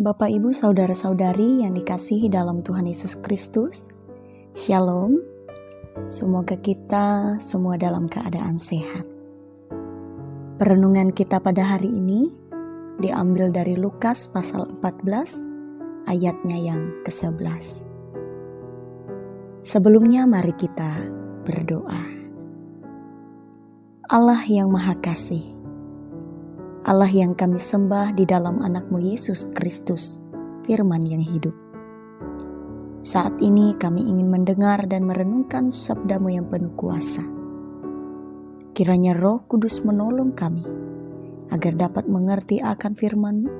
Bapak, Ibu, Saudara-saudari yang dikasihi dalam Tuhan Yesus Kristus, Shalom. Semoga kita semua dalam keadaan sehat. Perenungan kita pada hari ini diambil dari Lukas pasal 14 ayatnya yang ke-11. Sebelumnya mari kita berdoa. Allah yang Maha Kasih, Allah yang kami sembah di dalam anak-Mu Yesus Kristus, firman yang hidup. Saat ini kami ingin mendengar dan merenungkan sabda-Mu yang penuh kuasa. Kiranya Roh Kudus menolong kami, agar dapat mengerti akan firman-Mu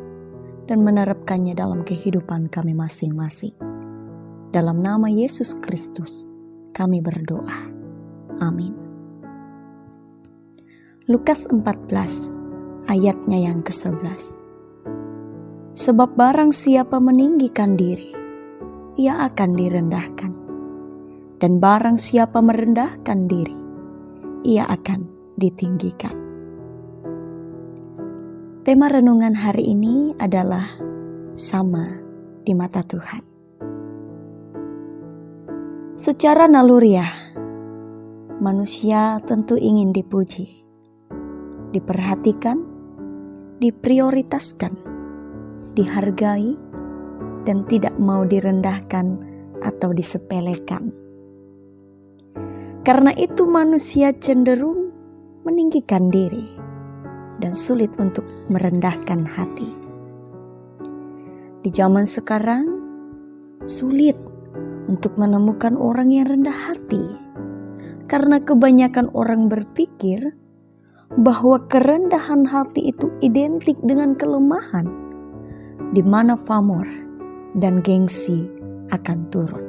dan menerapkannya dalam kehidupan kami masing-masing. Dalam nama Yesus Kristus, kami berdoa. Amin. Lukas 14 ayatnya yang ke-11. Sebab barang siapa meninggikan diri, ia akan direndahkan. Dan barang siapa merendahkan diri, ia akan ditinggikan. Tema renungan hari ini adalah sama di mata Tuhan. Secara naluriah, manusia tentu ingin dipuji, diperhatikan, diprioritaskan, dihargai, dan tidak mau direndahkan atau disepelekan. Karena itu manusia cenderung meninggikan diri dan sulit untuk merendahkan hati. Di zaman sekarang, sulit untuk menemukan orang yang rendah hati, karena kebanyakan orang berpikir bahwa kerendahan hati itu identik dengan kelemahan, di mana pamor dan gengsi akan turun.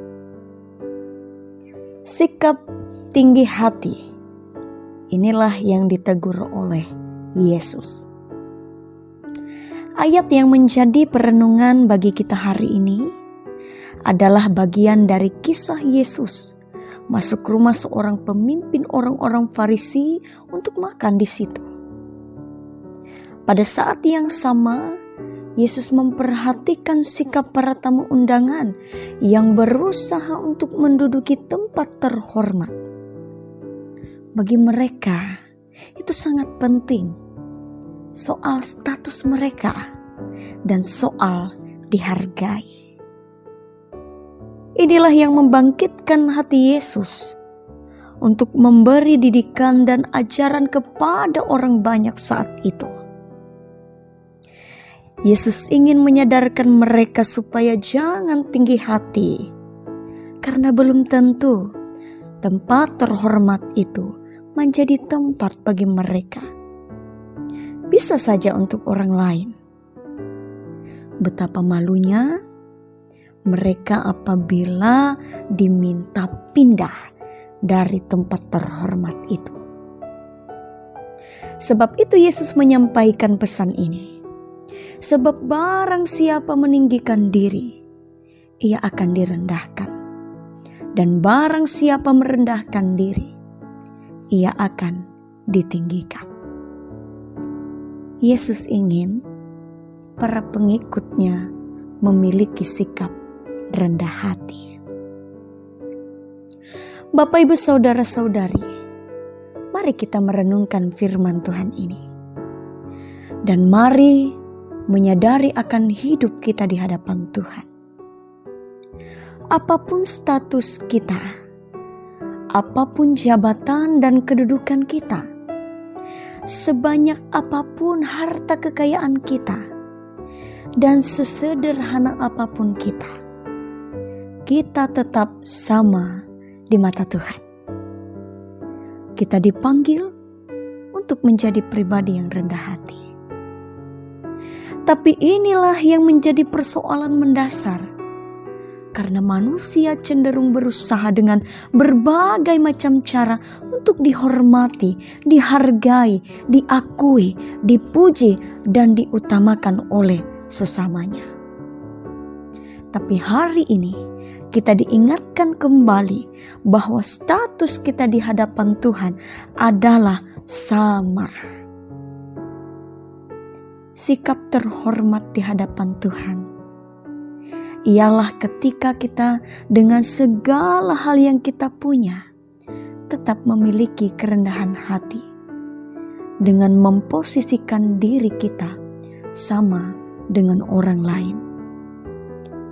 Sikap tinggi hati, inilah yang ditegur oleh Yesus. Ayat yang menjadi perenungan bagi kita hari ini adalah bagian dari kisah Yesus masuk rumah seorang pemimpin orang-orang Farisi untuk makan di situ. Pada saat yang sama, Yesus memperhatikan sikap para tamu undangan yang berusaha untuk menduduki tempat terhormat. Bagi mereka, itu sangat penting soal status mereka dan soal dihargai. Inilah yang membangkitkan hati Yesus untuk memberi didikan dan ajaran kepada orang banyak saat itu. Yesus ingin menyadarkan mereka supaya jangan tinggi hati, karena belum tentu tempat terhormat itu menjadi tempat bagi mereka. Bisa saja untuk orang lain. Betapa malunya mereka apabila diminta pindah dari tempat terhormat itu. Sebab itu Yesus menyampaikan pesan ini. Sebab barang siapa meninggikan diri, ia akan direndahkan. Dan barang siapa merendahkan diri, ia akan ditinggikan. Yesus ingin para pengikutnya memiliki sikap rendah hati. Bapak, Ibu, Saudara-saudari, mari kita merenungkan firman Tuhan ini. Dan mari menyadari akan hidup kita di hadapan Tuhan. Apapun status kita, apapun jabatan dan kedudukan kita, sebanyak apapun harta kekayaan kita, dan sesederhana apapun kita tetap sama di mata Tuhan. Kita dipanggil untuk menjadi pribadi yang rendah hati. Tapi inilah yang menjadi persoalan mendasar, karena manusia cenderung berusaha dengan berbagai macam cara untuk dihormati, dihargai, diakui, dipuji, dan diutamakan oleh sesamanya. Tapi hari ini kita diingatkan kembali bahwa status kita di hadapan Tuhan adalah sama. Sikap terhormat di hadapan Tuhan ialah ketika kita dengan segala hal yang kita punya tetap memiliki kerendahan hati dengan memposisikan diri kita sama dengan orang lain.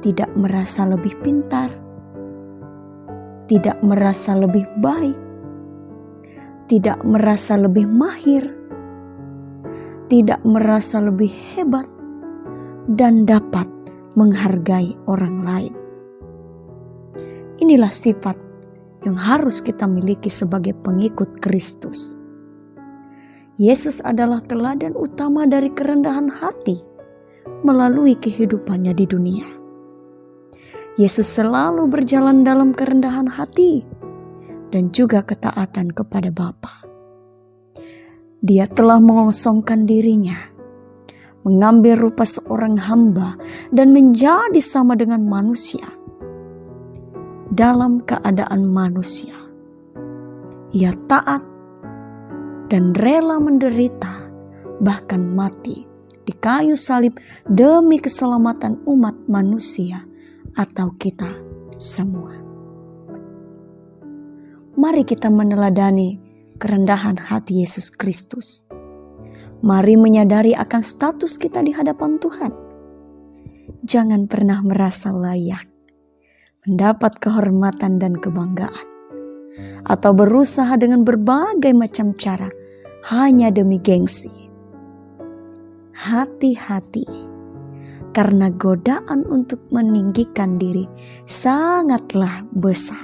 Tidak merasa lebih pintar, tidak merasa lebih baik, tidak merasa lebih mahir, tidak merasa lebih hebat, dan dapat menghargai orang lain. Inilah sifat yang harus kita miliki sebagai pengikut Kristus. Yesus adalah teladan utama dari kerendahan hati melalui kehidupannya di dunia. Yesus selalu berjalan dalam kerendahan hati dan juga ketaatan kepada Bapa. Dia telah mengosongkan dirinya, mengambil rupa seorang hamba dan menjadi sama dengan manusia. Dalam keadaan manusia, ia taat dan rela menderita, bahkan mati di kayu salib demi keselamatan umat manusia atau kita semua. Mari kita meneladani kerendahan hati Yesus Kristus. Mari menyadari akan status kita di hadapan Tuhan. Jangan pernah merasa layak mendapat kehormatan dan kebanggaan, atau berusaha dengan berbagai macam cara hanya demi gengsi. Hati-hati, karena godaan untuk meninggikan diri sangatlah besar.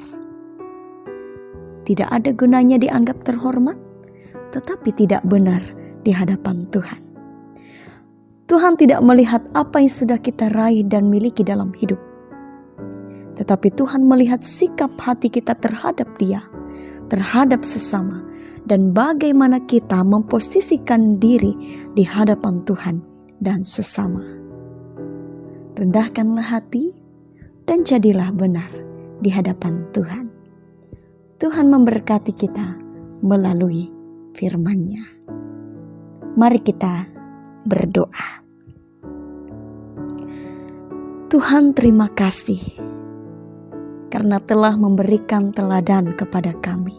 Tidak ada gunanya dianggap terhormat, tetapi tidak benar di hadapan Tuhan. Tuhan tidak melihat apa yang sudah kita raih dan miliki dalam hidup, tetapi Tuhan melihat sikap hati kita terhadap Dia, terhadap sesama, dan bagaimana kita memposisikan diri di hadapan Tuhan dan sesama. Rendahkanlah hati dan jadilah benar di hadapan Tuhan. Tuhan memberkati kita melalui firman-Nya. Mari kita berdoa. Tuhan, terima kasih karena telah memberikan teladan kepada kami.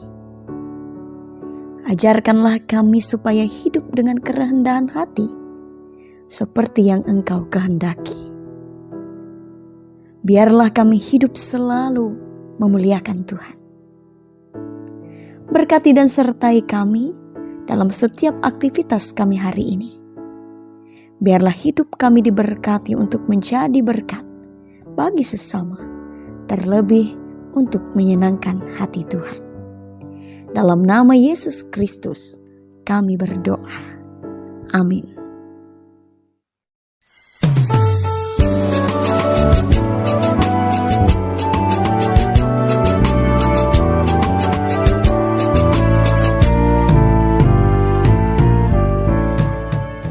Ajarkanlah kami supaya hidup dengan kerendahan hati seperti yang Engkau kehendaki. Biarlah kami hidup selalu memuliakan Tuhan. Berkati dan sertai kami dalam setiap aktivitas kami hari ini. Biarlah hidup kami diberkati untuk menjadi berkat bagi sesama, terlebih untuk menyenangkan hati Tuhan. Dalam nama Yesus Kristus kami berdoa. Amin.